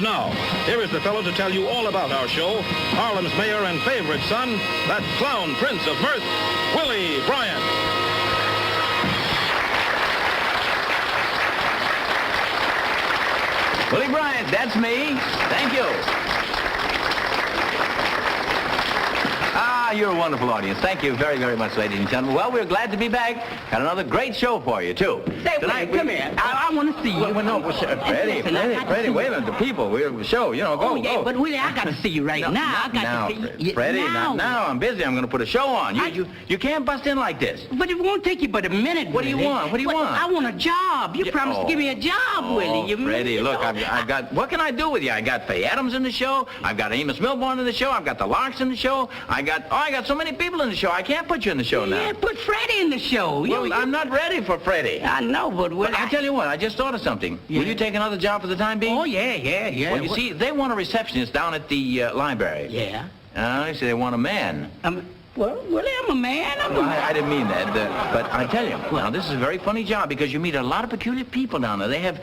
And now, here is the fellow to tell you all about our show, Harlem's mayor and favorite son, that clown prince of mirth, Willie Bryant. Willie Bryant, that's me. Thank you. You're a wonderful audience. Thank you very, very much, ladies and gentlemen. Well, we're glad to be back. Got another great show for you, too. Say, Tonight, come here. I want to see you. Well, no, Freddie, wait a minute. The people, we're the show. You know, go. But Willie, I got to see you right now. I got to see you. Freddie, now I'm busy. I'm going to put a show on. You can't bust in like this. But it won't take you but a minute, What do you want? I want a job. You promised to give me a job, Willie. Freddie, look, I've got, what can I do with you? I got Faye Adams in the show. I've got Amos Milburn in the show. I've got the Larks in the show. I got so many people in the show. I can't put you in the show now. Yeah, put Freddie in the show. Well, I'm not ready for Freddie. I know, but I tell you what, I just thought of something. Yeah. Will you take another job for the time being? Oh, yeah. Well, you see, they want a receptionist down at the library. Yeah. They say they want a man. Well, Willie, I'm a man. I didn't mean that. But I tell you, now, this is a very funny job because you meet a lot of peculiar people down there. They have,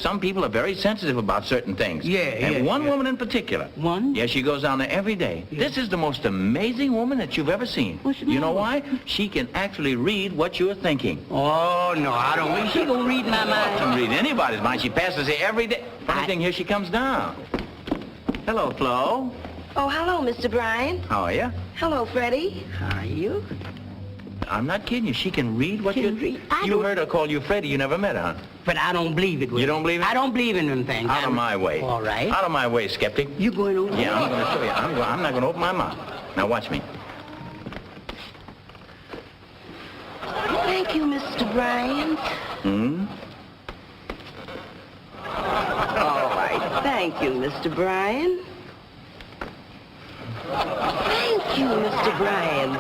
some people are very sensitive about certain things. And one woman in particular. One? Yeah, she goes down there every day. Yeah. This is the most amazing woman that you've ever seen. You know why? She can actually read what you're thinking. Oh, no, I don't think she gonna read my mind. She can read anybody's mind. She passes here every day. Funny thing, here she comes down. Hello, Flo. Oh, hello, Mr. Bryant. How are you? Hello, Freddie. How are you? I'm not kidding you. She can read what you... You heard her call you Freddie. You never met her, huh? But I don't believe it, Willie. You don't believe it? I don't believe in them things. Out of my way. All right. Out of my way, skeptic. You going over? Yeah, I'm going to show you. I'm not going to open my mouth. Now, watch me. Thank you, Mr. Bryant. All right. Thank you, Mr. Bryant. Thank you, Mr. Bryant.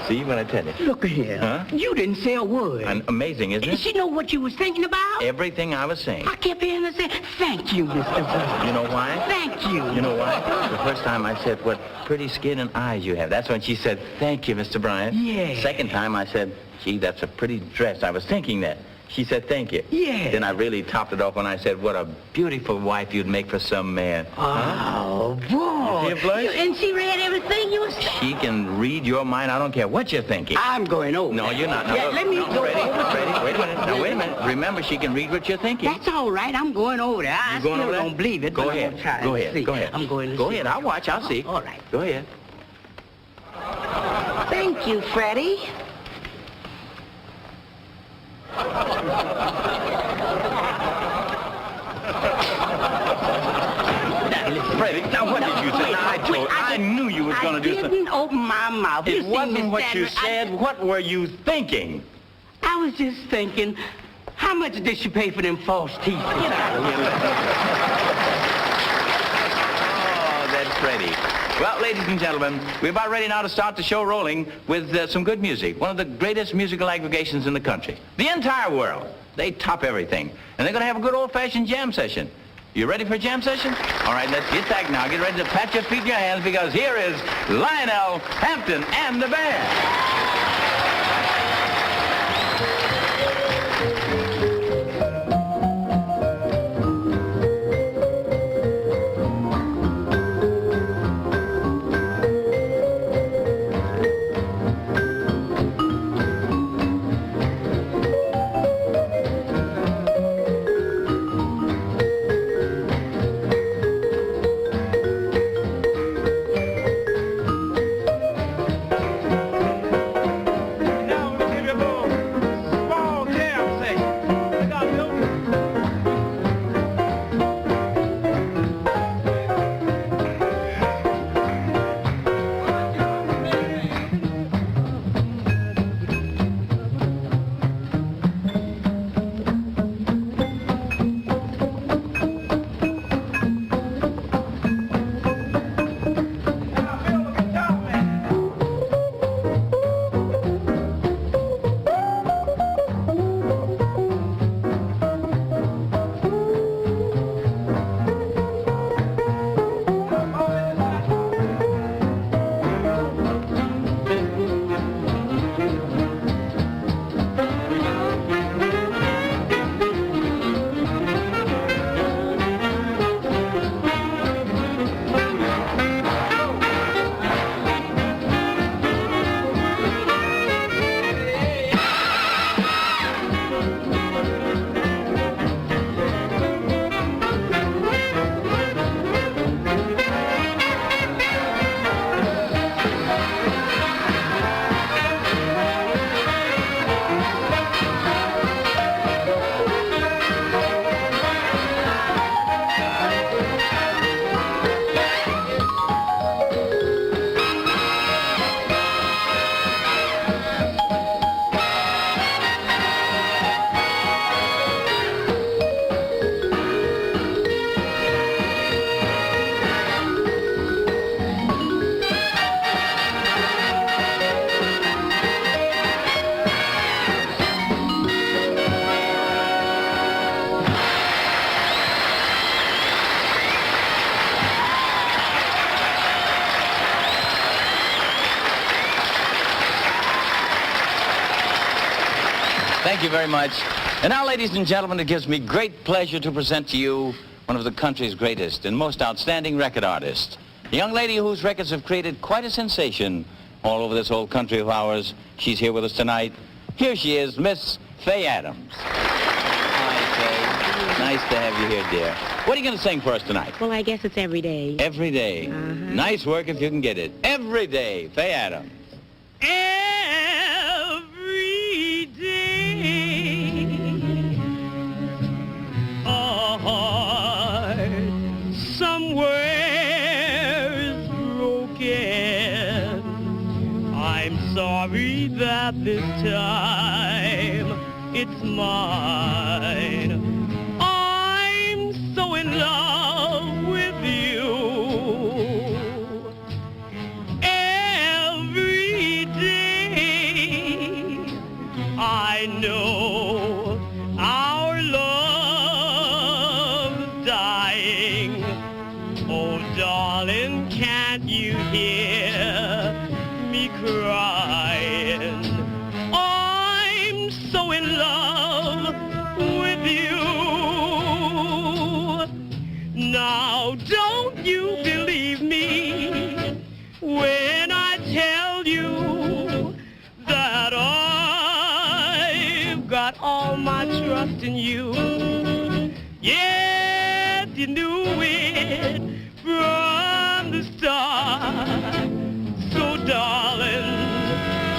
See what I tell you? Look here. Huh? You didn't say a word. Amazing, isn't it? Did she know what you was thinking about? Everything I was saying. I kept hearing her say, thank you, Mr. Bryant. You know why? Thank you. You know why? The first time I said, what pretty skin and eyes you have. That's when she said, thank you, Mr. Bryant. Yeah. Second time I said, gee, that's a pretty dress. I was thinking that. She said, thank you. Yeah. Then I really topped it off when I said, what a beautiful wife you'd make for some man. Oh, boy. You see it, Blythe? And she read everything you was saying. She can read your mind. I don't care what you're thinking. I'm going over. No, you're not. Now, Yeah, let me go Freddie, over. Freddie, wait a minute. Now, wait a minute. Remember, she can read what you're thinking. That's all right. I'm going over there. I still don't believe it. Go but ahead. I'm gonna try Go and ahead. see. Go ahead. I'm going to Go see. ahead. I'll watch. I'll see. All right. Go ahead. Thank you, Freddie. Freddie, now what did you say? I knew you was going to do something. I didn't open my mouth. It wasn't what you said. What were you thinking? I was just thinking, how much did she pay for them false teeth? Get out of here. Oh, that's Freddie. Well, ladies and gentlemen, we're about ready now to start the show rolling with some good music. One of the greatest musical aggregations in the country. The entire world. They top everything. And they're going to have a good old-fashioned jam session. You ready for a jam session? All right, let's get back now. Get ready to pat your feet and your hands because here is Lionel Hampton and the band. you very much. And now, ladies and gentlemen, it gives me great pleasure to present to you one of the country's greatest and most outstanding record artists. A young lady whose records have created quite a sensation all over this old country of ours. She's here with us tonight. Here she is, Miss Faye Adams. Hi, Faye. Nice to have you here, dear. What are you going to sing for us tonight? Well, I guess it's every day. Every day. Nice work if you can get it. Every day, Faye Adams. Every day, a heart somewhere is broken. I'm sorry that this time it's mine. I'm so in love with you. Every day I know our love's dying. Oh, darling, can't you hear me crying? I'm so in love with you. Now, don't you believe me when I tell you that I've got all my trust in you. Yes, you knew it from the start. So, darling,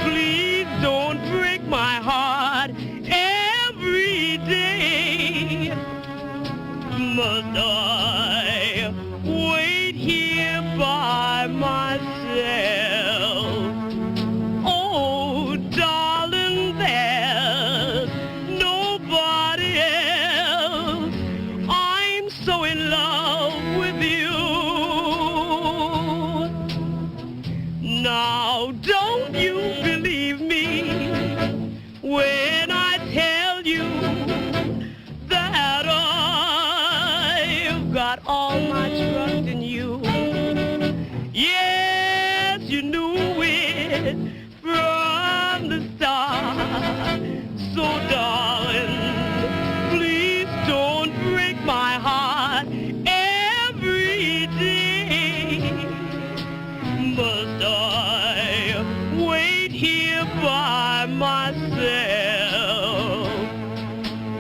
please don't break my heart. Every day must I wait here by myself. Oh, darling, there's nobody else. I'm so in love with you. Now, don't you believe me when I tell you that I've got all my trust in you. Yes, you knew it from the start. So, darling, please don't break my heart. Every day must I wait here by myself.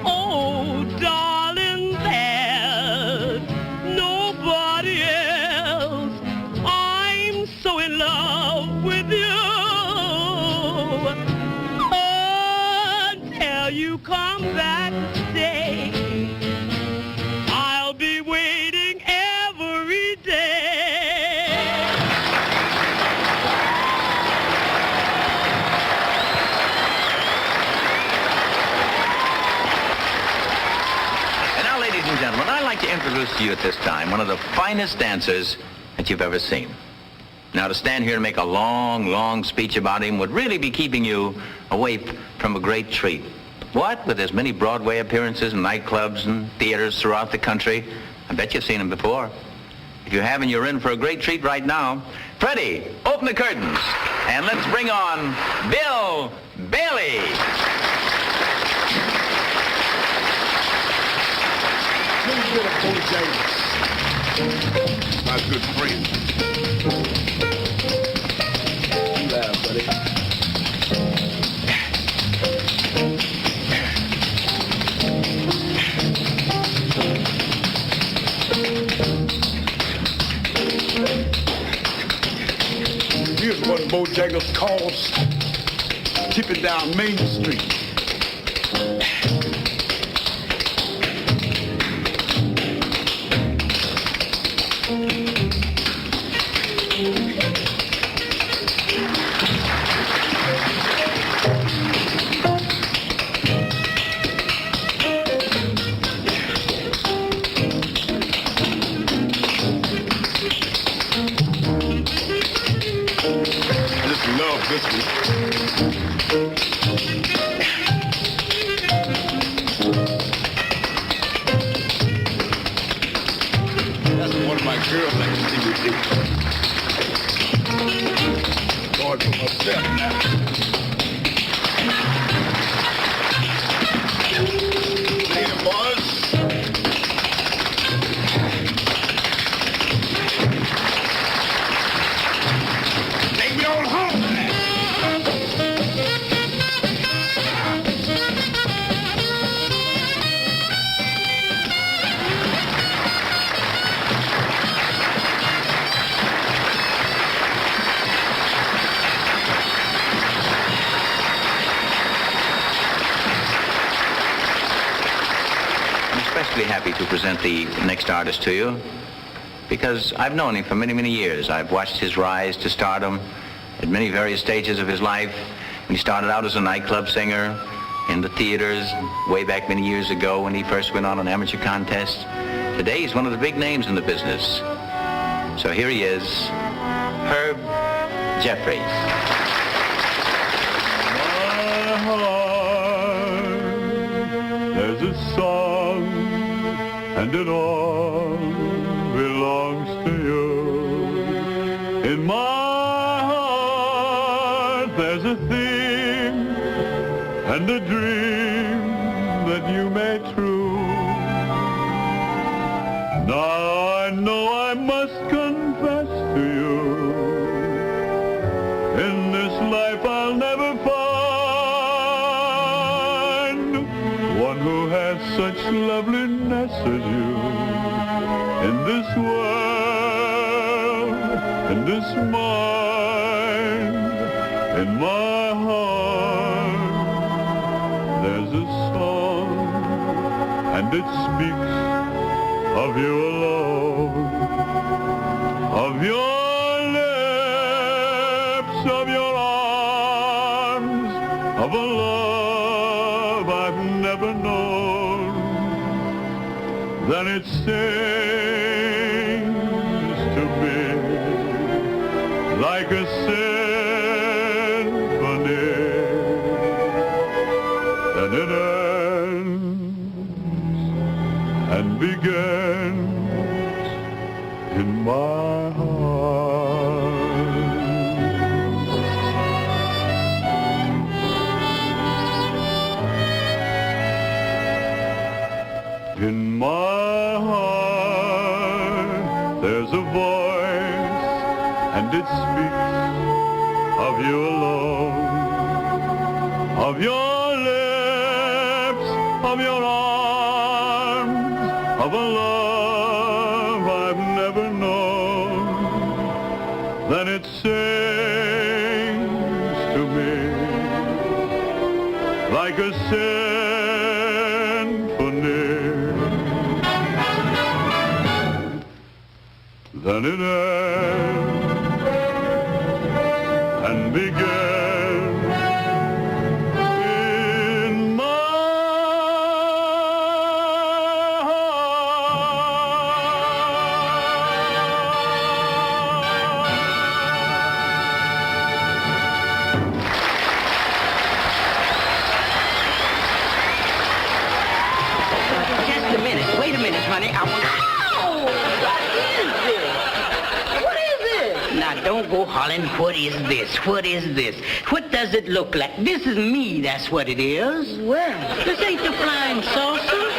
Oh, darling, there's nobody else. I'm so in love with you. Until you come back today, I'll be waiting every day. And now, ladies and gentlemen, I'd like to introduce to you at this time one of the finest dancers that you've ever seen. Now, to stand here and make a long, long speech about him would really be keeping you away from a great treat. What? With as many Broadway appearances and nightclubs and theaters throughout the country? I bet you've seen him before. If you haven't, you're in for a great treat right now. Freddie, open the curtains, and let's bring on Bill Bailey. My good friend. You laugh, buddy. Here's what Bojangles calls tipping down Main Street. This one. That's one of my girls like to see me do. Going for myself now. especially happy to present the next artist to you because I've known him for many, many years. I've watched his rise to stardom at many various stages of his life. He started out as a nightclub singer in the theaters way back many years ago when he first went on an amateur contest. Today, he's one of the big names in the business. So here he is, Herb Jeffries. My heart, there's a song, and it all belongs to you. In my heart, there's a theme and a dream that you made true. Now I know I must confess to you, in this life I'll never find one who has such loveliness as you. In this world, in this mind, in my heart, there's a song, and it speaks of you alone, of your lips, of your arms, of a love I've never known. Then it sings to me like a symphony. Then it ends and begins in my heart. In my heart, there's a voice, and it speaks of you alone, of your lips, of your arms, of a love I've never known. Then it sings to me like a symphony. Then it ends and begins in my Just a minute. Wait a minute, honey. I want... Ow! What is this? What is this? Now, don't go hollering, what is this? What is this? What does it look like? This is me, that's what it is. Well, This ain't the flying saucer.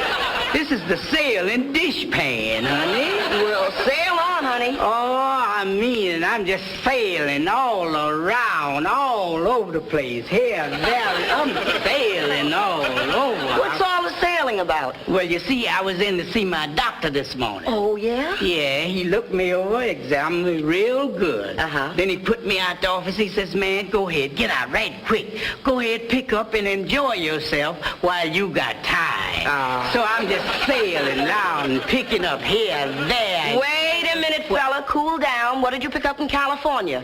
This is the sailing dishpan, honey. well, sail on, honey. Oh, I mean, I'm just sailing all around, all over the place. Here, there, I'm sailing all over. What's all the sailing about? Well, you see, I was in to see my doctor this morning. Oh, yeah? Yeah, he looked me over, examined me real good. Uh-huh. Then he put me out the office. He says, man, go ahead, get out right quick. Go ahead, pick up and enjoy yourself while you got time. So I'm just sailing around and picking up here and there. Wait a minute, fella. Cool down. What did you pick up in California?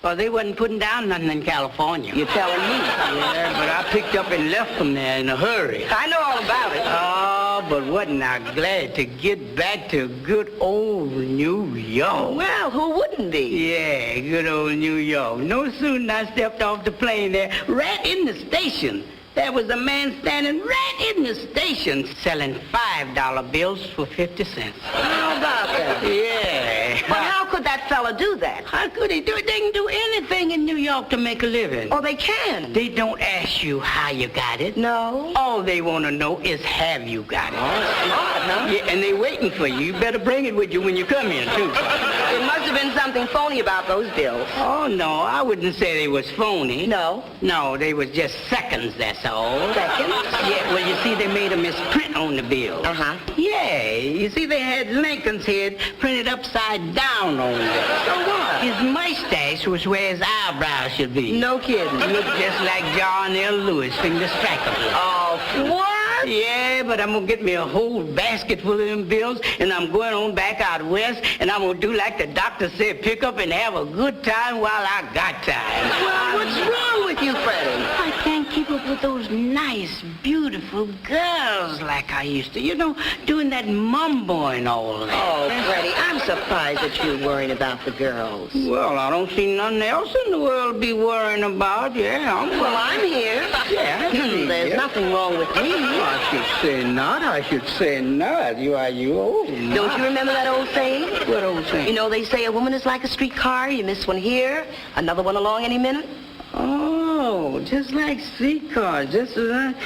Well, they wasn't putting down nothing in California. You're telling me. Yeah, but I picked up and left them there in a hurry. I know all about it. Oh, but wasn't I glad to get back to good old New York. Well, who wouldn't be? Yeah, good old New York. No sooner I stepped off the plane there, right in the station, there was a man standing right in the station selling $5 bills for 50 cents. How about that? Yeah. But how could that fella do that? How could he do it? They can do anything in New York to make a living. Oh, they can. They don't ask you how you got it. No. All they want to know is have you got it. Oh, smart, huh? Yeah, and they waiting for you. You better bring it with you when you come here, too. It must have been something phony about those bills. Oh, no, I wouldn't say they was phony. No. No, they was just seconds, that's all. Seconds? Yeah, well, you see, they made a misprint on the bill. Uh-huh. Yeah, you see, they had Lincoln's head printed upside down on it. So what? His mustache was where his eyebrows should be. No kidding. Looked just like John L. Lewis from the Strike. Oh, what? Yeah, but I'm gonna get me a whole basket full of them bills, and I'm going on back out west, and I'm gonna do like the doctor said, pick up and have a good time while I got time. Well, what's wrong with you, Freddie? I can't keep up with those nice, beautiful girls like I used to. You know, doing that mumbo and all that. Oh, Freddie, I'm surprised that you're worrying about the girls. Well, I don't see nothing else in the world to be worrying about. Yeah, Well, I'm here. Yeah, There's nothing wrong with me. I should say not. I should say not. You old. Don't you remember that old saying? What old saying? You know, they say a woman is like a streetcar. You miss one here, another one along any minute. Oh, just like streetcars. Just like...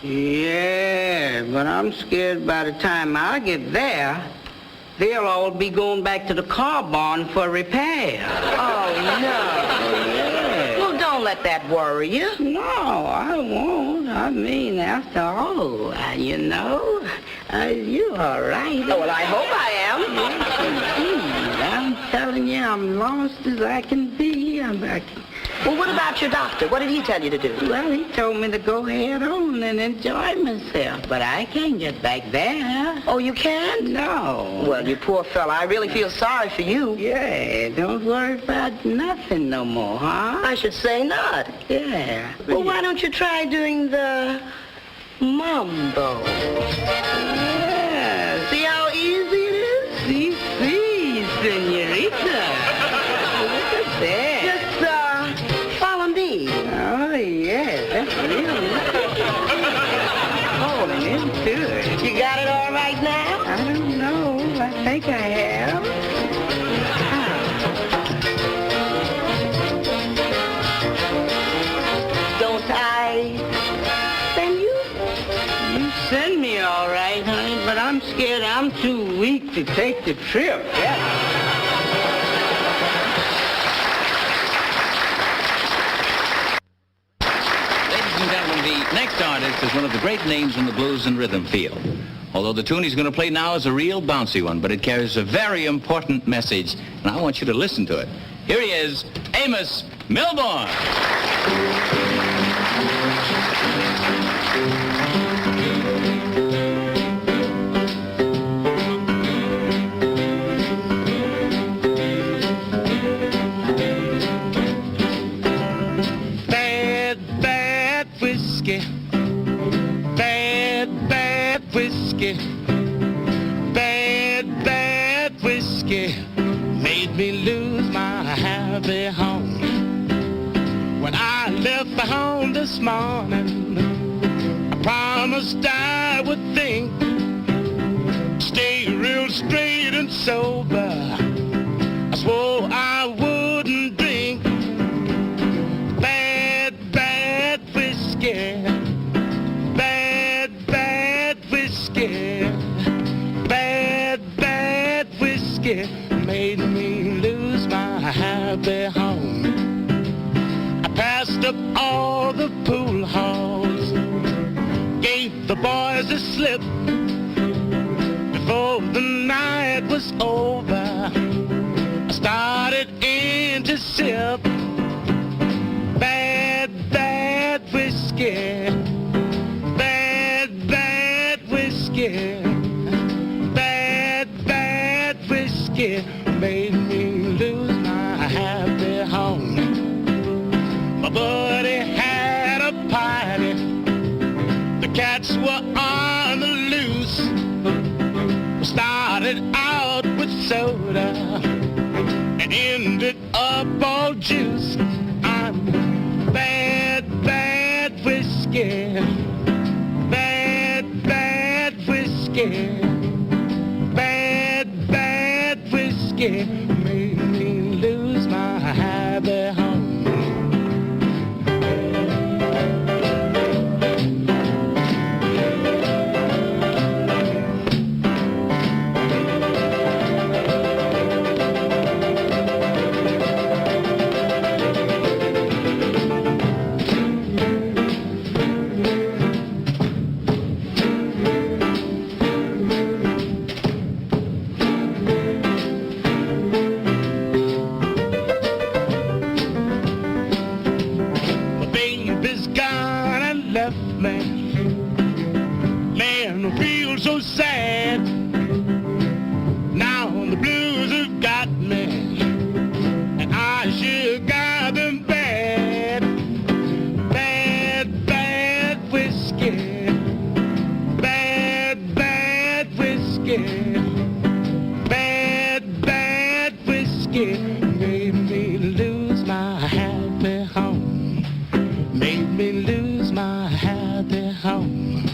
Yeah, but I'm scared by the time I get there, they'll all be going back to the car barn for repair. Oh, no. Well, don't let that worry you. No, I won't. I mean, after all, you're all right. Oh, well, I hope I am. Yes, indeed. I'm telling you, I'm lost as I can be. Well, what about your doctor? What did he tell you to do? Well, he told me to go ahead on and enjoy myself, but I can't get back there. Oh, you can't? No. Well, you poor fella, I really feel sorry for you. Yeah, don't worry about nothing no more, huh? I should say not. Yeah. Well, why don't you try doing the mambo? Yeah. See how easy it is? See, senorita. Look at that. Just, follow me. Oh, yeah, that's real nice. Oh, and into it. You got it all right now? I don't know. I think I have. Don't I send you? You send me all right, honey, but I'm scared I'm too weak to take the trip. Yeah. The next artist is one of the great names in the blues and rhythm field. Although the tune he's going to play now is a real bouncy one, but it carries a very important message, and I want you to listen to it. Here he is, Amos Milbourne. Bad whiskey made me lose my happy home. When I left the home this morning, I promised I would think, stay real straight and sober. I swore I wouldn't drink bad whiskey. Bad whiskey. Bad whiskey made me lose my happy home. I passed up all the pool halls, gave the boys a slip. Before the night was over, I started in to sip bad whiskey. Bad whiskey. Bad whiskey made me lose my happy home. My buddy had a party. The cats were on the loose. We started out with soda and ended up all juice. I'm bad whiskey. Bad whiskey. Bad whiskey made me lose my happy home. sad. Now the blues have got me, and I sure got them bad. Bad, bad whiskey. Bad, bad whiskey. Bad, bad whiskey. Made me lose my happy home. Made me lose my happy home.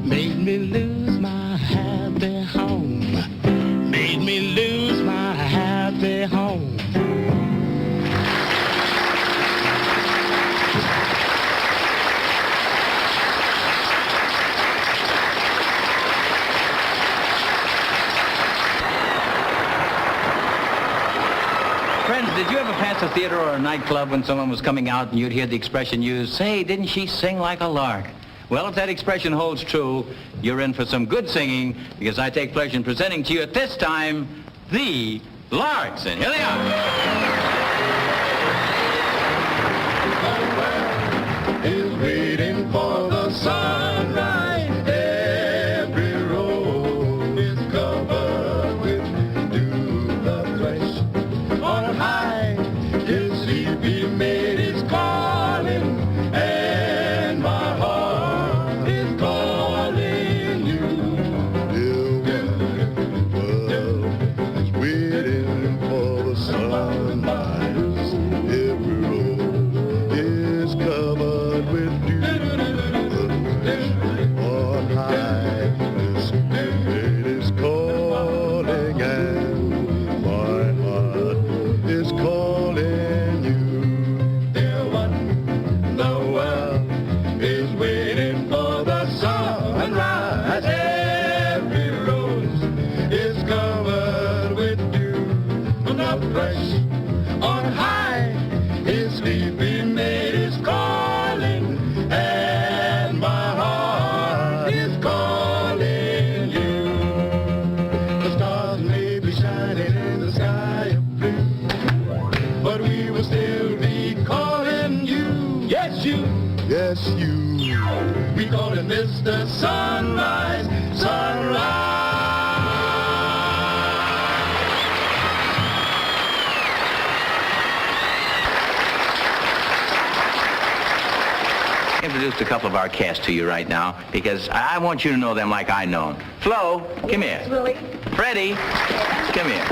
Made me lose my happy home. Made me lose my happy home. Friends, did you ever pass a theater or a nightclub when someone was coming out and you'd hear the expression used, "Say, didn't she sing like a lark?" Well, if that expression holds true, you're in for some good singing, because I take pleasure in presenting to you at this time, the Larks. And here they are. Is waiting for the sunrise. Every road is covered with dew. The flesh on high, his sleepy maid is calling, and my heart is calling you. The world is waiting for the sunrise. Every road is covered with dew. On high, this maid is calling, and my heart is calling you. Dear one, the world is waiting for the sunrise. Every rose is covered with dew. The fresh on high, his sleepy maid is calling, and my heart is calling you. The stars may be shining in the sky of blue, but we will still be calling you. Yes, you. Yes, you. We calling Mr. Sunrise, Sunrise. Introduce a couple of our cast to you right now, because I want you to know them like I know them. Flo, come here. Willie. Freddie, come here.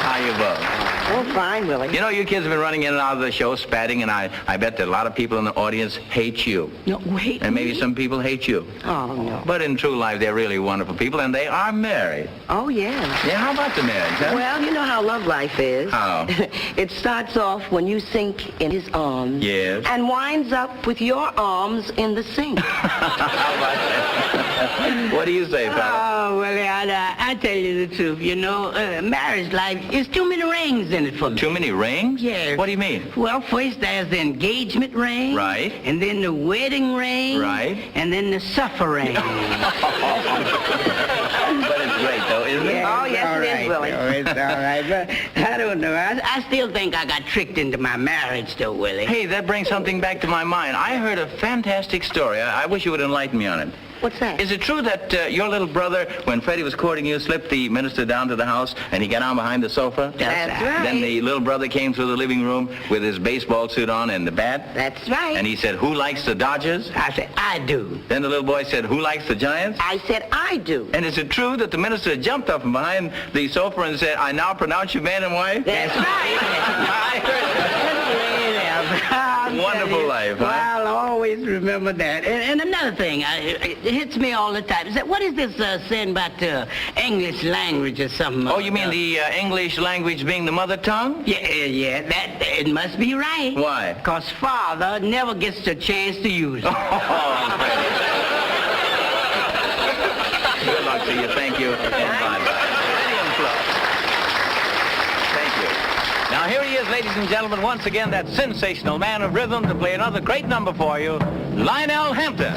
How you both? Oh, fine, Willie. You know, you kids have been running in and out of the show, spatting, and I bet that a lot of people in the audience hate you. No, wait. And maybe some people hate you. Oh, no. But in true life, they're really wonderful people, and they are married. Oh, yeah. Yeah, how about the marriage, huh? Well, you know how love life is. How? It starts off when you sink in his arms. Yes. And winds up with your arms in the sink. How about that? What do you say, pal? Oh, Willie, I tell you the truth. You know, marriage life is too many rings in it for me. Too many rings? Yes. What do you mean? Well, first there's the engagement ring. Right. And then the wedding ring. Right. And then the supper ring. But it's great, though, isn't it? Yeah, Oh, yes, it is, Willie. Oh, it's all right. But I don't know. I still think I got tricked into my marriage, though, Willie. Hey, that brings something back to my mind. I heard a fantastic story. I wish you would enlighten me on it. What's that? Is it true that your little brother, when Freddie was courting you, slipped the minister down to the house and he got on behind the sofa? That's right. Then the little brother came through the living room with his baseball suit on and the bat. That's right. And he said, "Who likes the Dodgers?" I said, I do. Then the little boy said, "Who likes the Giants?" I said I do. And is it true that the minister jumped up from behind the sofa and said, "I now pronounce you man and wife"? That's right. I heard that. Wonderful life, huh? Well, I'll always remember that. And another thing, it hits me all the time. Is that, what is this saying about English language or something? Oh, you mean the English language being the mother tongue? Yeah, that it must be right. Why? Because father never gets the chance to use it. Oh, Freddie. Good luck to you. Thank you. And bye-bye. Freddie and Flo. Thank you. Now, here he is, ladies and gentlemen, once again, that sensational man of rhythm to play another great number for you, Lionel Hampton.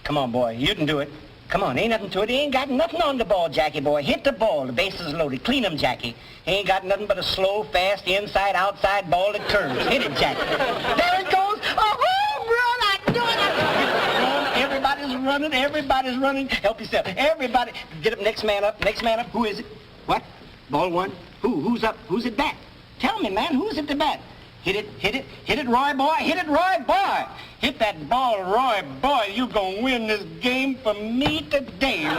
Come on, boy. You can do it. Come on, ain't nothing to it. He ain't got nothing on the ball, Jackie, boy. Hit the ball. The bases loaded. Clean 'em, Jackie. He ain't got nothing but a slow, fast, inside, outside ball that curves. Hit it, Jackie. There it goes. Oh, home run. I knew it. Everybody's running. Everybody's running. Help yourself. Everybody. Get up. Next man up. Next man up. Who is it? What? Ball one. Who's up? Who's at bat? Tell me, man. Who's at the bat? Hit it, hit it, hit it, Roy boy, hit it, Roy boy. Hit that ball, Roy boy. You gonna win this game for me today. Hello.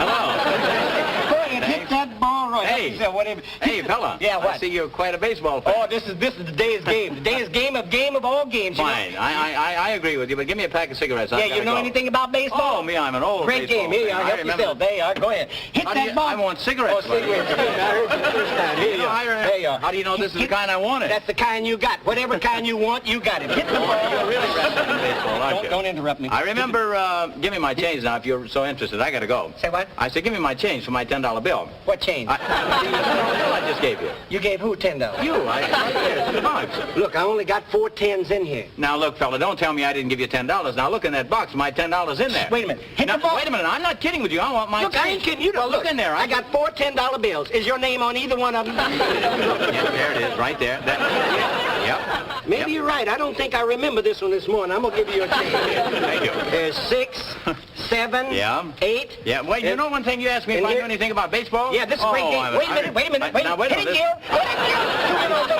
Go ahead, hit that ball, Roy. Hey. Whatever. Hey, fella. Yeah, what? I see you're quite a baseball fan. Oh, this is today's game. Today's game of all games. Fine. You know? I agree with you, but give me a pack of cigarettes. Yeah, you know anything about baseball? Oh, me, I'm an old Great baseball game. Here you fan. are. I Help remember- yourself. There you are. Go ahead. Hit How do that you- ball. I want cigarettes. Oh, cigarettes. I heard you the first time. Here you are. There you are. How do you know this is the kind I wanted? That's the kind you got. Whatever kind you want, you got it. Hit the ball. You're really wrestling in baseball, aren't you? Don't interrupt me. I remember, give me my change now if you're so interested. I gotta go. Say what? I said, give me my change for my $10 bill. What change? The $10 bill I just gave you. You gave who $10? You, right there, $2. Look, I only got 4 tens in here. Now look, fella, don't tell me I didn't give you $10. Now look in that box, my $10 in there. Wait a minute. Hit Now, the ball. wait a minute, I'm not kidding with you. I want my Look, change. I ain't kidding you. Well, look in there. I got 4 $10 bills. Is your name on either one of them? Yeah, there it is, right there. Yep. Maybe you're right. I don't think I remember this one this morning. I'm going to give you your change. Thank you. There's 6, 7, Yeah. 8. Yeah, well, you know one thing you asked me if And I knew here- anything about baseball? Yeah, this is a great game. Wait a minute. Now, wait a Hit minute. it, Gil. Hit it, Gil.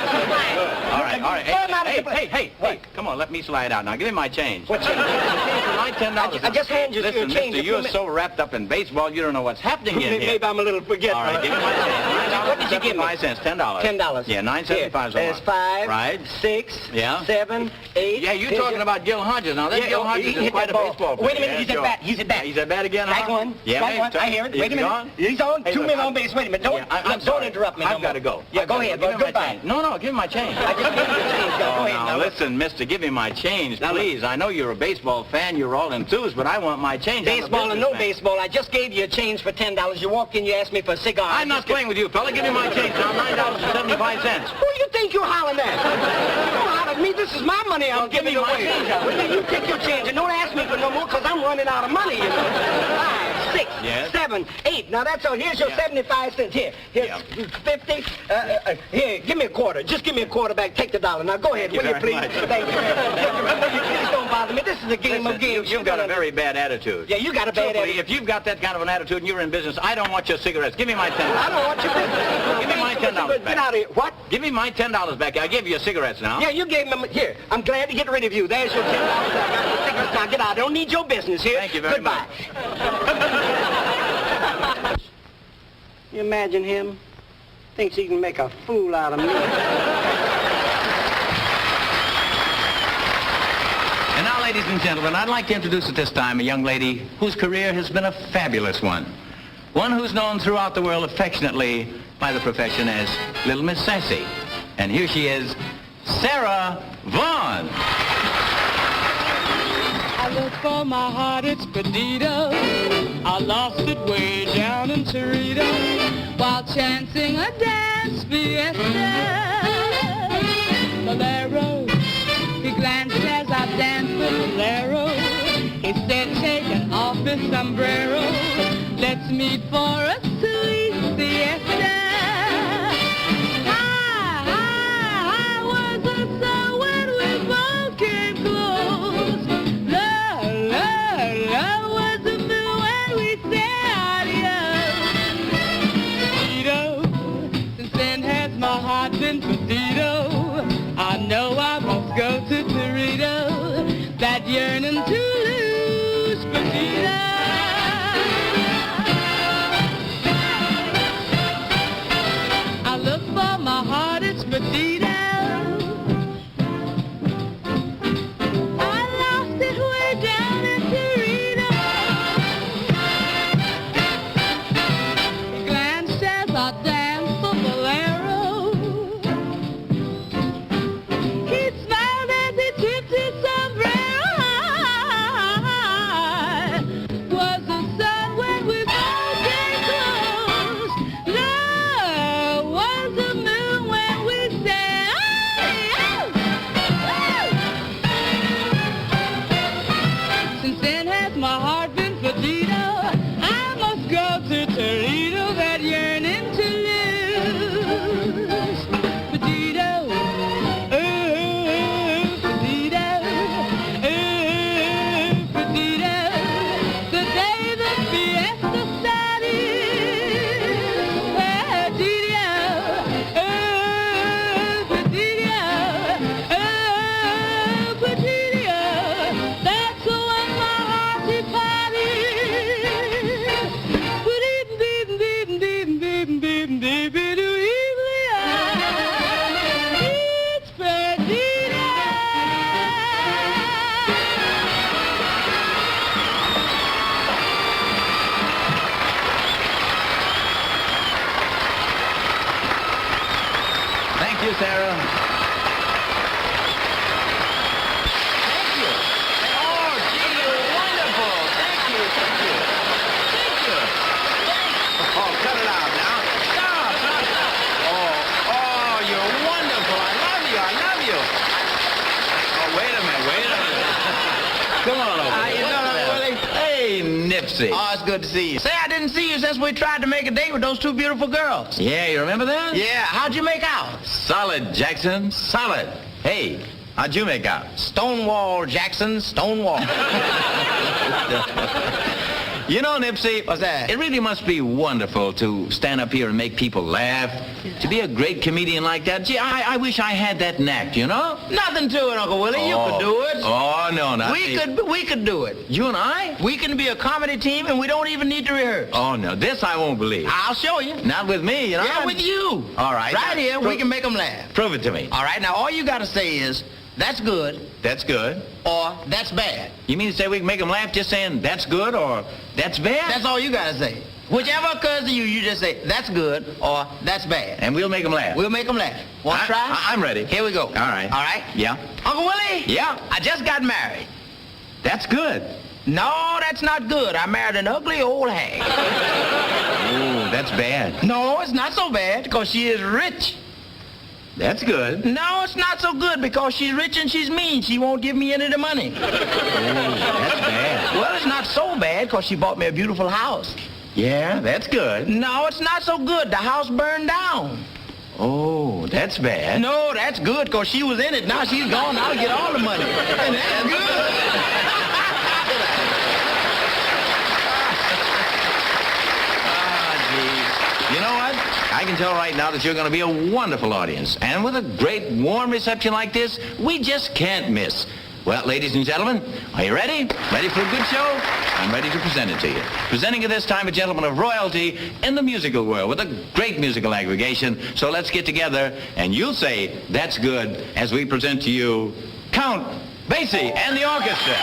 All right. Throw him out of the- Hey, come on, let me slide out. Now, give me my change. What change? My $10. I just handed you your Listen, change. mister, you're so wrapped up in baseball, you don't know what's happening in here. Maybe I'm a little forgetful. All right, give me my change. What did you give me? $9.75, $10. $10. Yeah, $9.75 Here, there's 5, Right. 6, Yeah. 7, 8. Yeah, you're talking about Gil Hodges. Now, that Yeah, Gil oh, Hodges he is hit quite that a ball. baseball player. Wait a minute, he's at bat. He's at bat. He's at bat again, Right huh? one. Yeah, Right one. I hear it. Is Wait a he minute. gone? He's on. Hey, 2 look, men on base. Wait a minute. Don't I'm don't sorry. interrupt me. I've no got to more. go. Yeah, I've go got to ahead. Give me my Goodbye. change. No, give me my change. I just gave you your change. Go ahead. Now, listen, mister, give me my change, please. I know you're a baseball fan. You're all enthused, but I want my change. I'm a Baseball or no businessman. baseball, I just gave you a change for $10. You walked in, you asked me for a cigar. I'm not playing with you, fella. Give me my change now. $9.75. Who you think you're hollering at? Don't holler at me. This is my money I'm Well, give giving me my away. change out. Well, then you take your change and don't ask me for no more because I'm running out of money, you know. 5, 6, Yes. 7, 8. Now that's all. Here's your Yeah. 75 cents. Here's Yeah. 50. Here, give me a quarter. Just give me a quarter back. Take the $1. Now go ahead, Thank you will you very please? much. Thank you. Please don't bother me. This is a game of Listen, games. you've got a very bad attitude. Yeah, you got a bad Truthfully, attitude. if you've got that kind of an attitude and you're in business, I don't want your cigarettes. Give me my $10. I don't want your business. Give me my $10 Get back. out of here. What? Give me my $10 back. I give you cigarettes now. Yeah, you gave me. Here, I'm glad to get rid of you. There's your $10. I got your cigarettes. Now get out. I don't need your business here. Thank you very Goodbye. You imagine him? Thinks he can make a fool out of me. And now, ladies and gentlemen, I'd like to introduce at this time a young lady whose career has been a fabulous one. One who's known throughout the world affectionately by the profession as Little Miss Sassy. And here she is, Sarah Vaughan. I look for my heart, it's Perdido. I lost it way down in Torito while chancing a dance fiesta. Bolero, he glanced as I danced the bolero. He said, taking off his sombrero, let's meet for a sweet siesta. I was the sun when we both came close. Love was the moon when we said adios. Perdido, since then has my heart been perdido. I know I must go to Torito, that yearning to lose Perdido. I look for my heart, it's Perdido. I lost it way down in Torito. He glanced as I danced the bolero. He smiled as he tipped his sombrero. Was the sun when we both came close. Love was the moon when we said, oh, oh. Since then has my heart been Nipsey. Oh, it's good to see you. Say, I didn't see you since we tried to make a date with those two beautiful girls. Yeah, you remember that? Yeah, how'd you make out? Solid, Jackson, solid. Hey, how'd you make out? Stonewall, Jackson, Stonewall. You know, Nipsey, What's that? it really must be wonderful to stand up here and make people laugh. To be a great comedian like that. Gee, I wish I had that knack, you know? Nothing to it, Uncle Willie. You could do it. Oh, no, not we me. we could do it. You and I? We can be a comedy team, and we don't even need to rehearse. Oh, no, this I won't believe. I'll show you. Not with me, you know? Yeah, with you. All right. Right Now, here, we can make them laugh. Prove it to me. All right, now all you got to say is, that's good, That's good. or that's bad. You mean to say we can make them laugh just saying that's good or that's bad? That's all you got to say. Whichever occurs to you, you just say, that's good, or that's bad. And we'll make them laugh. We'll make them laugh. Want to try? I'm ready. Here we go. All right. All right? Yeah. Uncle Willie? Yeah. I just got married. That's good. No, that's not good. I married an ugly old hag. Oh, that's bad. No, it's not so bad, because she is rich. That's good. No, it's not so good, because she's rich and she's mean. She won't give me any of the money. Oh, that's bad. Well, it's not so bad, because she bought me a beautiful house. Yeah, that's good. No, it's not so good. The house burned down. Oh, that's bad. No, that's good, because she was in it. Now she's gone. I'll get all the money. And that's good. You know what? I can tell right now that you're going to be a wonderful audience. And with a great, warm reception like this, we just can't miss. Well, ladies and gentlemen, are you ready? Ready for a good show? I'm ready to present it to you. Presenting at this time a gentleman of royalty in the musical world with a great musical aggregation. So let's get together, and you'll say, that's good, as we present to you Count Basie and the orchestra.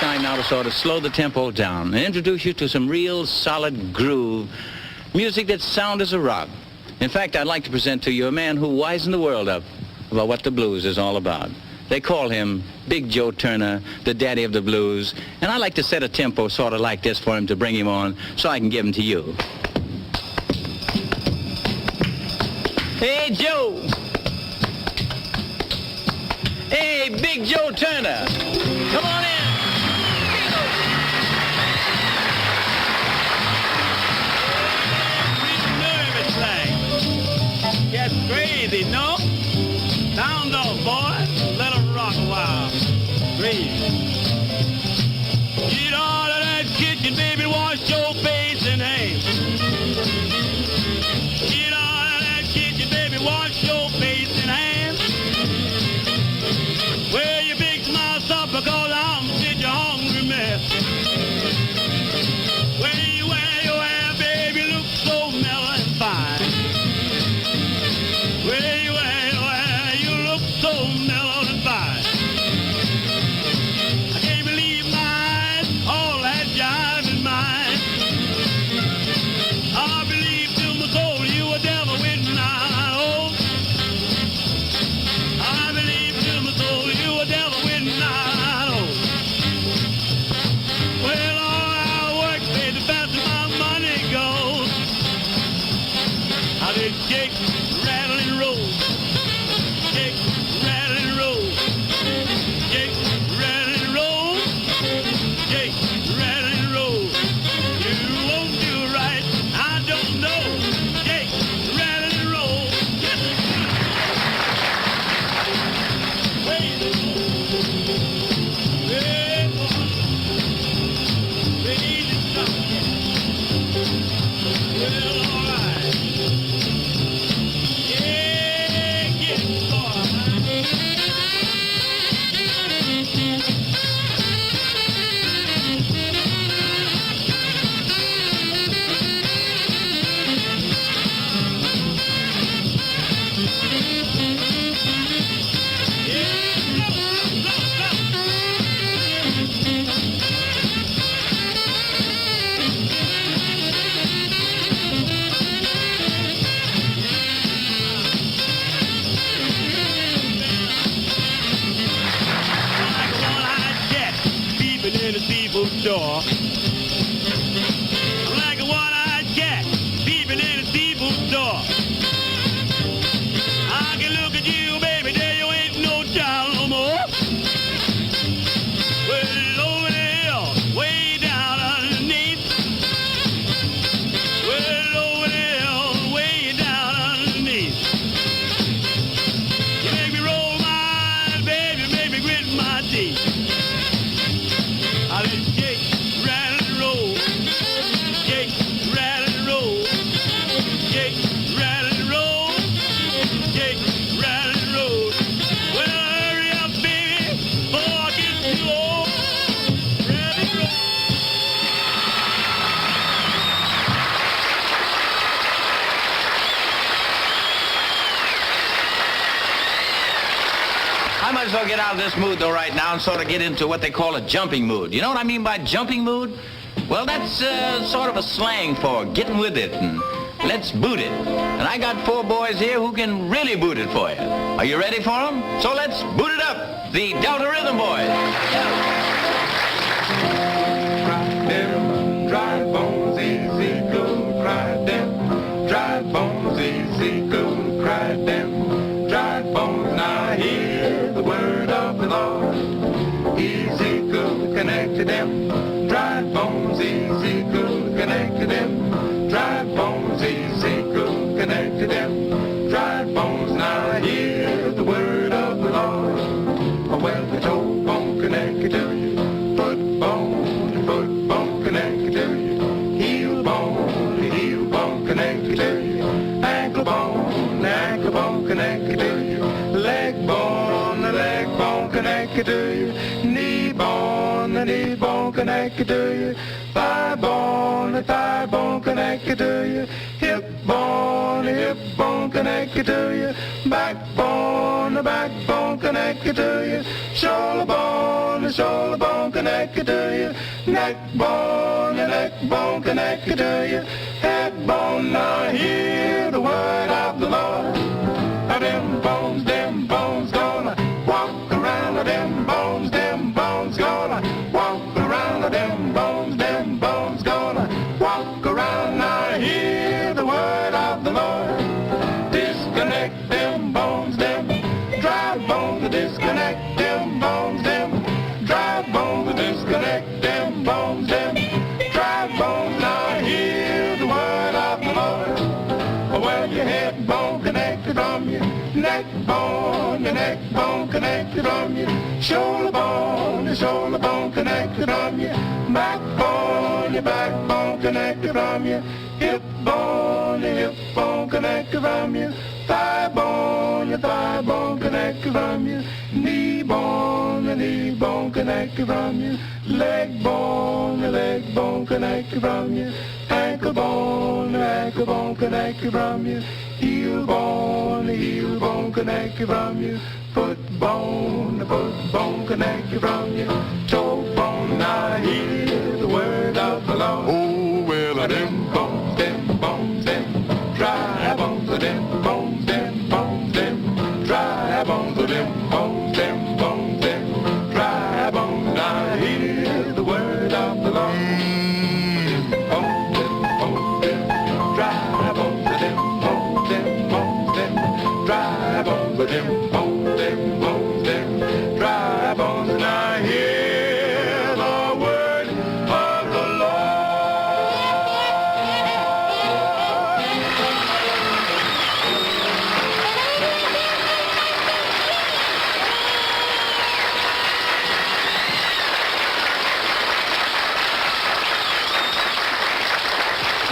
time now to sort of slow the tempo down and introduce you to some real solid groove music that's sound as a rock. In fact, I'd like to present to you a man who wisened the world up about what the blues is all about. They call him Big Joe Turner, the daddy of the blues, and I like to set a tempo sort of like this for him to bring him on so I can give him to you. Hey, Joe! Hey, Big Joe Turner! Come on in! Get crazy, no? Sound off, boy. Let 'em rock a while. Crazy. Get out of that kitchen, baby. Wash your face and hands. Get out of that kitchen, baby. Wash your face and hands. Wear your big smile up because I'm such a hungry mess. When you wear your hair, baby, look so mellow and fine. Where you at, you look so mellow and fine. I can't believe my eyes, all that jive in mine. I believe to my soul you a devil with nine holes. I believe to my soul you a devil with nine holes. Well, all I work, baby, the faster my money goes. I did shake, rattle, and roll. Shake, rattle, and roll. Shake, rattle, and roll. Shake, rattle, and roll. You won't do right, I don't know. Shake, rattle, and roll. Wait. Wait. Wait. Well, all right. Yeah, get it, boy. Like a one-eyed cat peeping in a steeple's door. I'm like a one-eyed cat peeping in a steeple's door. I can look at you, baby, there you ain't no child no more. Well, over the hill, way down underneath. Well, over the hill, way down underneath. You make me roll my eyes, baby, make me grit my teeth. I let shake, rattle, and roll. Shake, rattle, and roll. Shake, rattle, and roll. Shake, rattle, and roll. Well, hurry up, baby, before I get too old. Rattle, and roll. I might as well get out of this mood, though, right now and sort of get into what they call a jumping mood. You know what I mean by jumping mood? Well, that's sort of a slang for getting with it and let's boot it. And I got 4 boys here who can really boot it for you. Are you ready for them? So let's boot it up. The Delta Rhythm Boys. Cry them, dry bones, easy go, cry them. Dry bones, easy go, cry them. Dry bones, now hear the word of the Lord. Easy go, connect to them. Dry bones, easy go, connect to them. Dry bones, easy go, connect to them. Dry bones, now hear the word of the Lord. Oh, well, the toe bone connected to you. Foot bone connected to you. Heel bone connected to you. Ankle bone connected to you. Leg bone connected to you. Knee bone connected to you. Thigh bone connected to you. Hip bone connected to you. Backbone connected to you. Shoulder the shoulder bone connected to your neck bone connected to your head bone. Now hear the word of the Lord. Now them bones gonna walk around. Now them bones gonna walk around. Now them bones gonna walk around. Now hear the word of the Lord. Disconnect them bones, them dry bones, disconnect them bones, them dry bones, disconnect them bones, them dry bones. Now hear the word of the Lord. Well, your head bone connected from your neck bone connected from your shoulder bone connected from your backbone connected from your hip bone connected from your thigh bone connected from your knee bone connected from your leg bone connected from your ankle bone connected from your heel bone connected from your foot bone connected from your toe bone. Now hear the word of the Lord. Oh, well, them bones, them dry bones, them bones, them dry bones, them bones, them dry bones. Now hear the word of the Lord. Dry bones, them dry bones, them dry bones. Now hear the word of the Lord.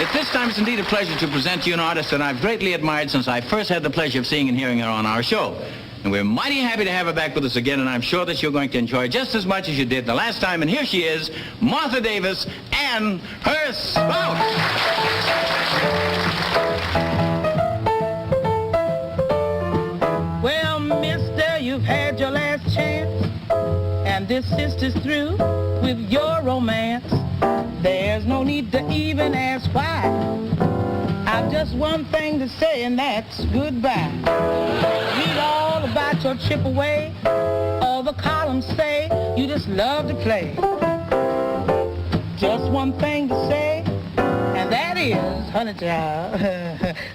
At this time, it's indeed a pleasure to present to you an artist that I've greatly admired since I first had the pleasure of seeing and hearing her on our show. And we're mighty happy to have her back with us again, and I'm sure that you're going to enjoy it just as much as you did the last time. And here she is, Martha Davis and her spouse. Well, mister, you've had your last chance, and this sister's through with your romance. There's no need to even ask why. I've just one thing to say, and that's goodbye. Read all about your trip away. All the columns say you just love to play. Just one thing to say, and that is, honey child,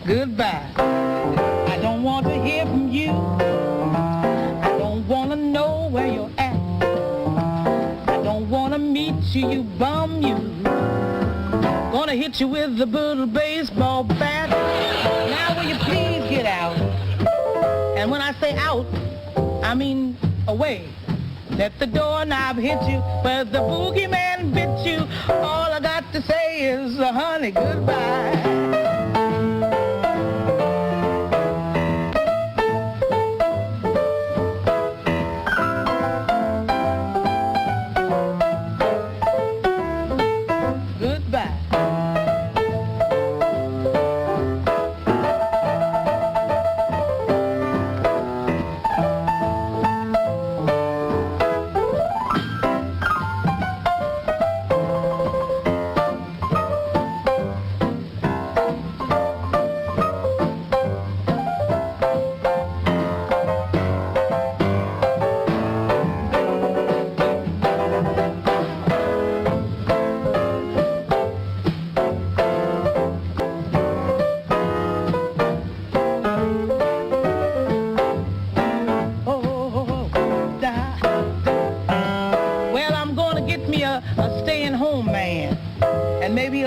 goodbye. I don't want to hear from you. I don't want to know where you're at. I don't want to meet you, you bum you. Gonna hit you with the little baseball bat. Now will you please get out? And when I say out, I mean away. Let the doorknob hit you where the boogeyman bit you. All I got to say is, honey, goodbye.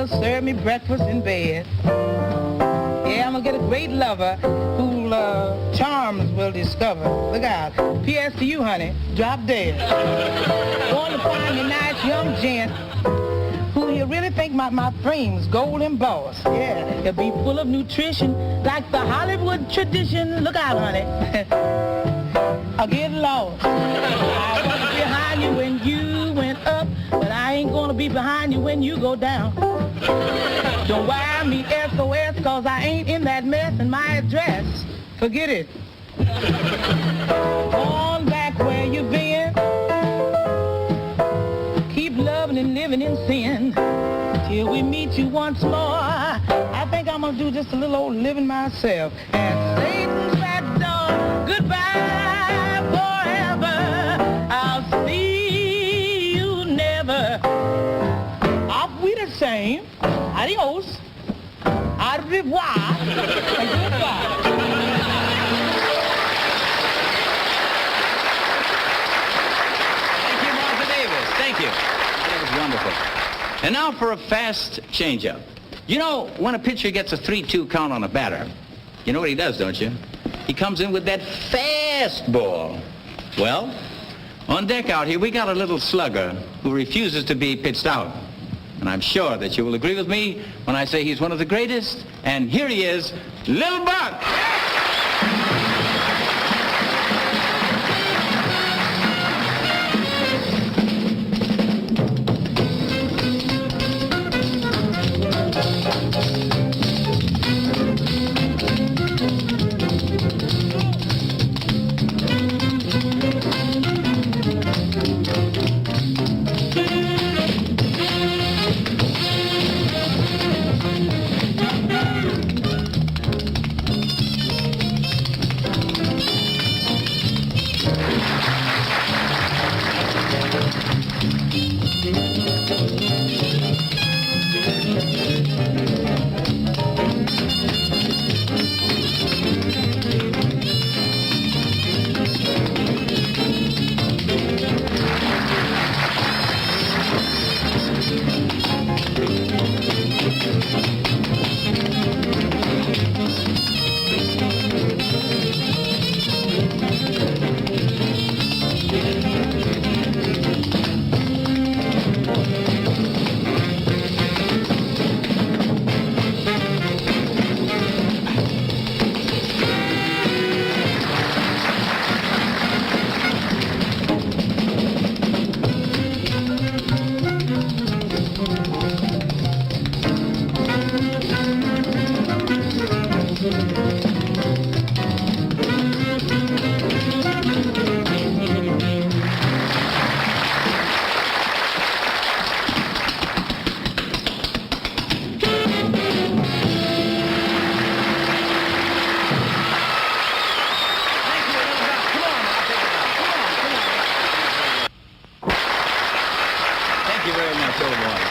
Serve me breakfast in bed. Yeah, I'm gonna get a great lover who charms will discover. Look out. P.S. to you, honey, drop dead. Going to find me a nice young gent who you really think my frame's gold embossed. Yeah, he'll be full of nutrition like the Hollywood tradition. Look out, honey. I'll get lost. I was behind you when you went up, but I ain't gonna be behind you when you go down. Don't wire me SOS, cause I ain't in that mess, and my address, forget it. On back where you been, living in sin till we meet you once more. I think I'm gonna do just a little old living myself. And Satan's back door, goodbye forever. I'll see you never. Off we the same. Adios. Au revoir. And goodbye. Thank you, Martha Davis. Thank you. That was wonderful. And now for a fast changeup. You know, when a pitcher gets a 3-2 count on a batter, you know what he does, don't you? He comes in with that fast ball. Well, on deck out here, we got a little slugger who refuses to be pitched out. And I'm sure that you will agree with me when I say he's one of the greatest. And here he is, Lil Buck.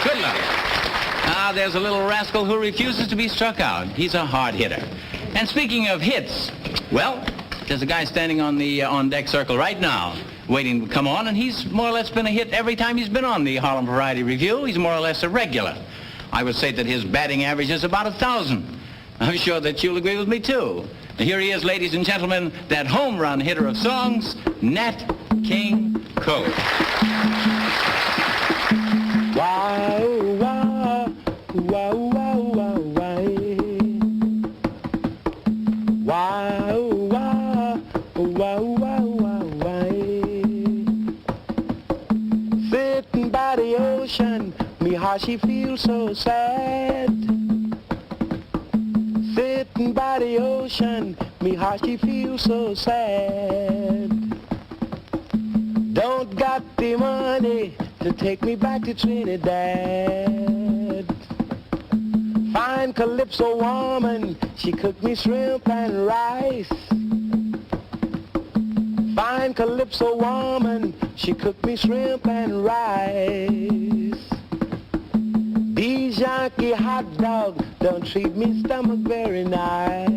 Good luck. Ah, there's a little rascal who refuses to be struck out. He's a hard hitter. And speaking of hits, well, there's a guy standing on the on-deck circle right now, waiting to come on, and he's more or less been a hit every time he's been on the Harlem Variety Review. He's more or less a regular. I would say that his batting average is about 1,000. I'm sure that you'll agree with me, too. Here he is, ladies and gentlemen, that home run hitter of songs, Nat King Cole. Wow, wow, wow, wow, wow, wow. Wow, wow, wow, wow, wow, wow. Sitting by the ocean, me how she feels so sad. Sitting by the ocean, me how she feels so sad. Don't got the money to take me back to Trinidad. Fine Calypso woman, she cooked me shrimp and rice. Fine Calypso woman, she cooked me shrimp and rice. These Yankee hot dogs don't treat me stomach very nice.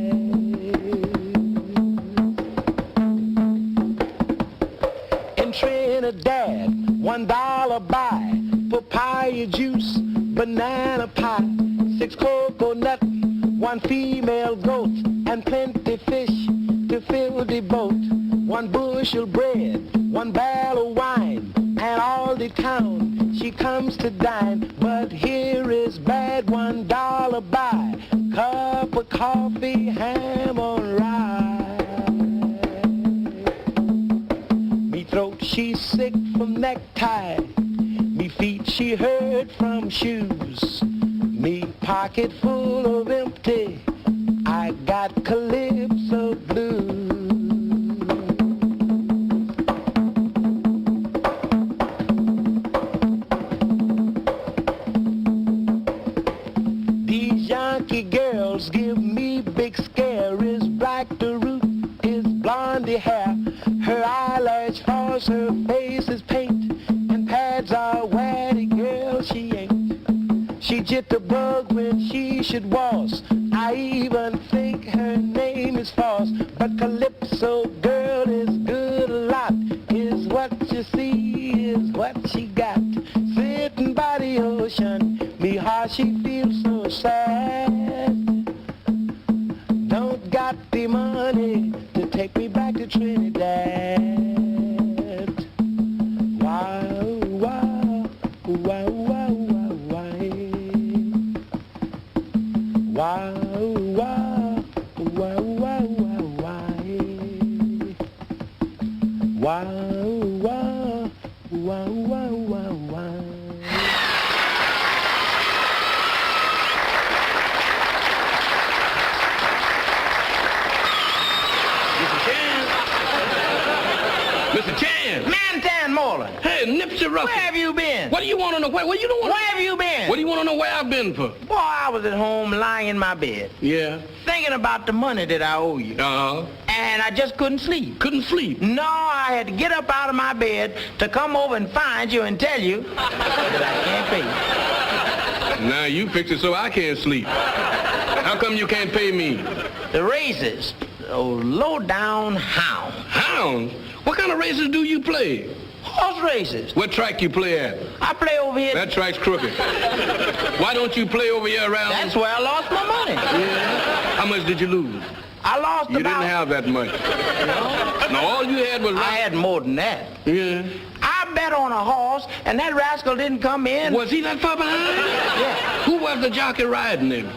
In Trinidad, $1 buy papaya juice, banana pie, 6 coconut, 1 female goat, and plenty fish to fill the boat. 1 bushel bread, 1 barrel of wine, and all the town she comes to dine. But here is bad, $1 buy, cup of coffee, ham on rye. Me throat she's sick from necktie, me feet she hurt from shoes, me pocket full of empty, I got Calypso blues. her face is paint and pads are wetty, girl, she ain't. She jit the bug when she should waltz. I even think her name is false. But Calypso girl is good a lot. Is what you see, is what she got. Sitting by the ocean, me heart she feels so sad. Don't got the money to take me back to Trinidad. Wow, wow, wow, wow, wow, wow. Wow, wow, wow, wow, wow, wow. Wow, wow, wow, wow, wow. Mr. Chan! Man, Moreland. Hey, Nipsey Russell. Where have you been? What do you want to know? Where you don't want Where have you been? What do you want to know where I've been for? Boy, I was at home lying in my bed, Yeah. thinking about the money that I owe you. Uh-huh. And I just couldn't sleep. Couldn't sleep. No, I had to get up out of my bed to come over and find you and tell you that I can't pay you. Now you fix it so I can't sleep. How come you can't pay me? The races, oh, low down hound. Hound? What kind of races do you play? Horse races. What track you play at? I play over here. That track's crooked. Why don't you play over here around? That's where I lost my money. Yeah. How much did you lose? I lost You about... didn't have that much. No, all you had was... I had more than that. Yeah. I bet on a horse, and that rascal didn't come in. Was he that far behind? Yeah. Who was the jockey riding him?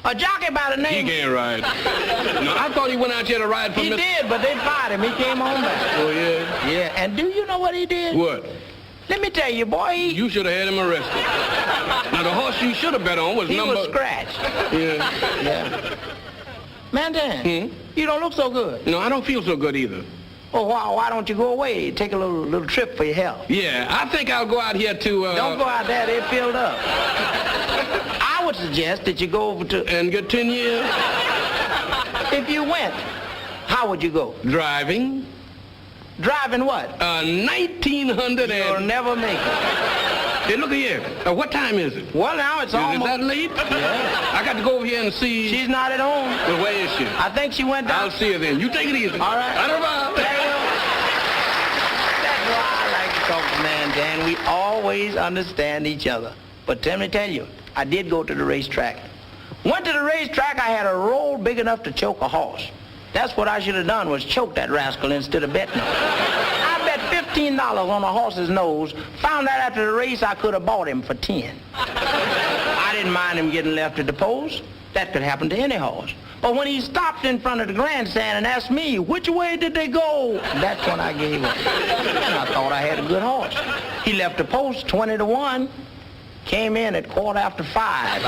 A jockey by the name... He can't ride. No, I thought he went out here to ride for He Mr. did, but they fired him. He came home back. Oh, yeah? Yeah, and do you know what he did? What? Let me tell you, boy, You should have had him arrested. Now, the horse you should have bet on was he number... was scratched. Yeah. Yeah. Man, Dan, you don't look so good. No, I don't feel so good either. Oh, why don't you go away? Take a little trip for your health. Yeah, I think I'll go out here to... Don't go out there, they're filled up. I would suggest that you go over to... And get 10 years? If you went, how would you go? Driving. Driving what? 1900 You'll and... never make it. Hey, look here. What time is it? Well, now it's Is it almost... that late? Yeah. I got to go over here and see... She's not at home. Well, where is she? I think she went down. I'll see her then. You take it easy. All right. I don't know. There you go. That's why I like to talk to Man Dan. We always understand each other. But let me tell you, I did go to the racetrack. Went to the racetrack, I had a roll big enough to choke a horse. That's what I should have done, was choke that rascal instead of betting him. I bet $15 on a horse's nose. Found out after the race I could have bought him for 10. I didn't mind him getting left at the post. That could happen to any horse. But when he stopped in front of the grandstand and asked me, which way did they go? That's when I gave up. And I thought I had a good horse. He left the post 20-1. Came in at 5:15.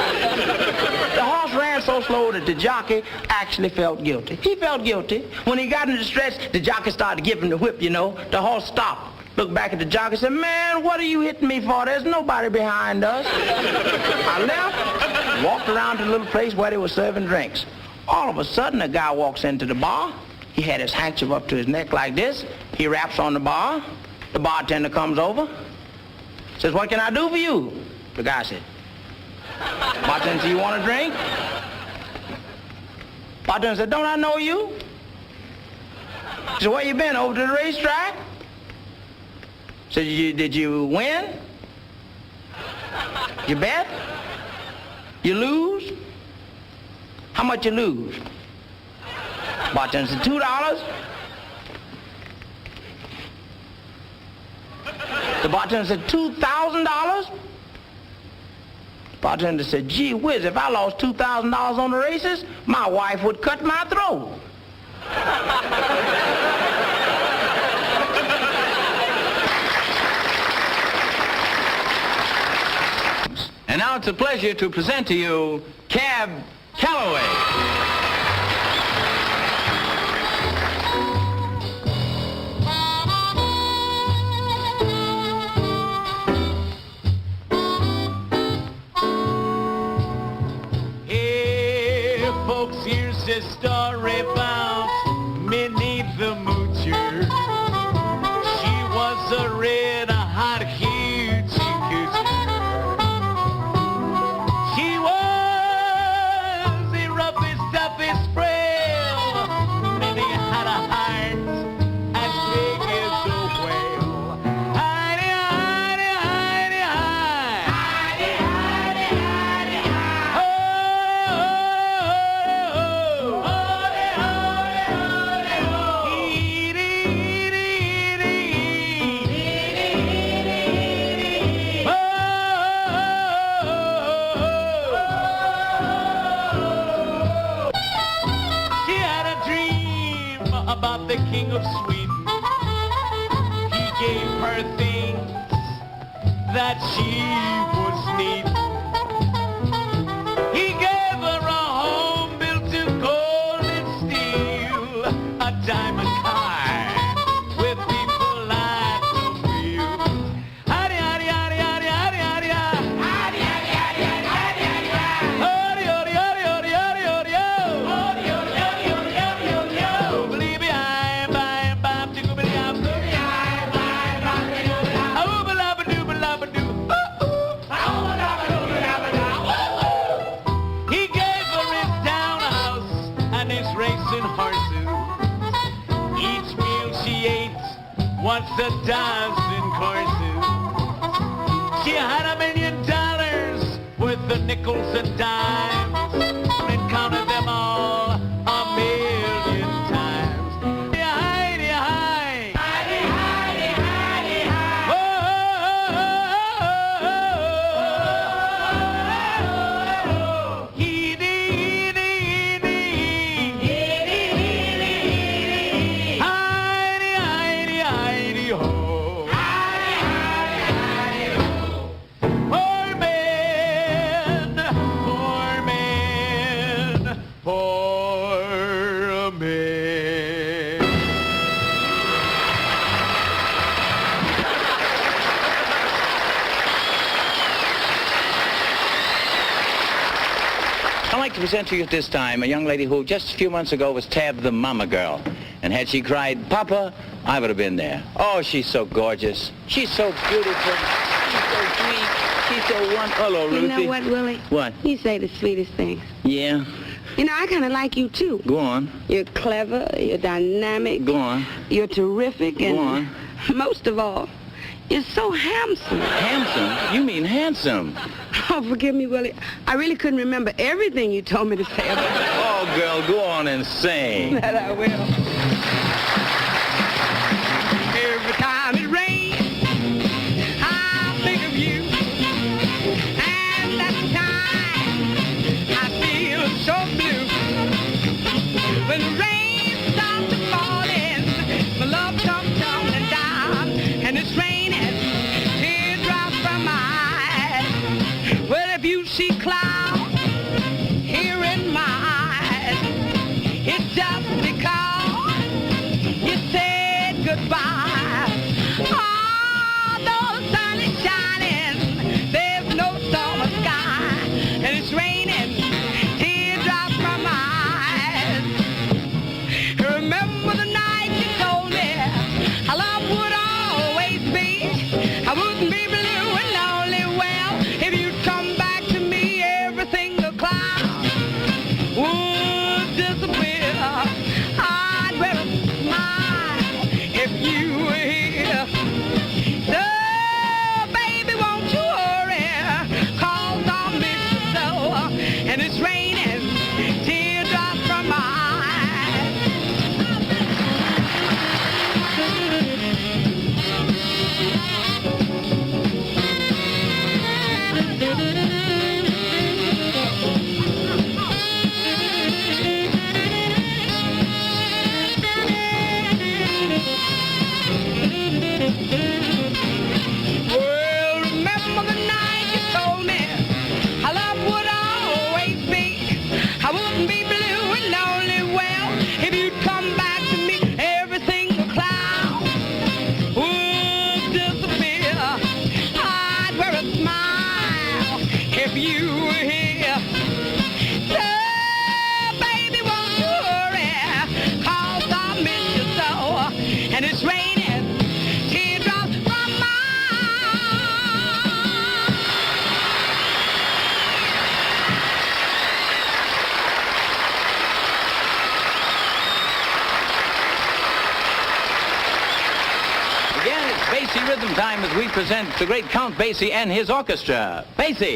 The horse ran so slow that the jockey actually felt guilty. He felt guilty. When he got into the stretch, the jockey started to give him the whip, you know. The horse stopped. Looked back at the jockey and said, man, what are you hitting me for? There's nobody behind us. I left, walked around to the little place where they were serving drinks. All of a sudden, a guy walks into the bar. He had his handkerchief up to his neck like this. He raps on the bar. The bartender comes over. Says, what can I do for you? The guy said, bartender, you want a drink? Bartender said, don't I know you? He said, where you been, over to the racetrack? Said, did you win? You bet? You lose? How much you lose? Bartender said, $2. The bartender said, $2,000? Bartender said, gee whiz, if I lost $2,000 on the races, my wife would cut my throat. And now it's a pleasure to present to you Cab Calloway. Here's a story about Minnie the Moocher. She was of Sweden. He gave her things that she was needing. He gave her a home built to gold and steel, a diamond car with people like the wheel. Howdy, howdy, howdy, howdy, howdy, howdy, howdy. Howdy, howdy, howdy, howdy, howdy, howdy, howdy. Howdy, howdy, howdy, howdy, howdy, howdy, howdy. Howdy, howdy, howdy, howdy, howdy, howdy, howdy. Believe me, I'm buying, buying, tickle, believe I'm believe I'm buying, buying, tickle, believe I'm. Oh, ba-la-ba-doo, ba-la-ba-doo. He gave her his townhouse and his racing horses. Each meal she ate was a dozen courses. She had $1 million worth of nickels and dimes and counted them all 1,000,000 times. Heidi, hi. Heidi, Heidi, Heidi, hi. Oh, Heidi, Heidi, Heidi, Heidi, Heidi, Heidi, ho. Heidi, Heidi, Heidi, ho. Poor man, poor man, poor man. I'd like to present to you at this time a young lady who just a few months ago was tabbed the mama girl. And had she cried, Papa, I would have been there. Oh, she's so gorgeous. She's so beautiful. She's so sweet. She's so wonderful. Hello, Ruthie. You know what, Willie? What? You say the sweetest things. Yeah? You know, I kind of like you, too. Go on. You're clever, you're dynamic. Go on. You're terrific, and Go on. most of all, you're so handsome. Handsome? You mean handsome? Oh, forgive me, Willie. I really couldn't remember everything you told me to say about you. Oh, girl, go on and sing. That I will. Every time it rains, I think of you. And that time I feel so blue. When the rain starts falling, my love comes tumbling down, and it's raining, teardrops from my eyes. Well, if you see clouds here in my eyes, it's just because you said goodbye. Although the sun is shining, there's no summer sky, and it's raining, teardrops from my eyes. Remember the night you told me our love would always be. I wouldn't be blue and lonely. Well, if you'd come back to me, every single cloud would disappear. I'd wear a smile if you were here. So, baby, won't you hurry? 'Cause I'll miss you so. And it's raining, teardrops from my eyes. Well, remember the night you told me our love would always be. I wouldn't be blue and lonely. Well, if you'd come back to me, every single cloud would disappear. I'd wear a smile if you were here. So, baby, won't you hurry? 'Cause I miss you so. And it's raining, teardrops from my Again, it's Basie Rhythm time as we present the great Count Basie and his orchestra. Basie!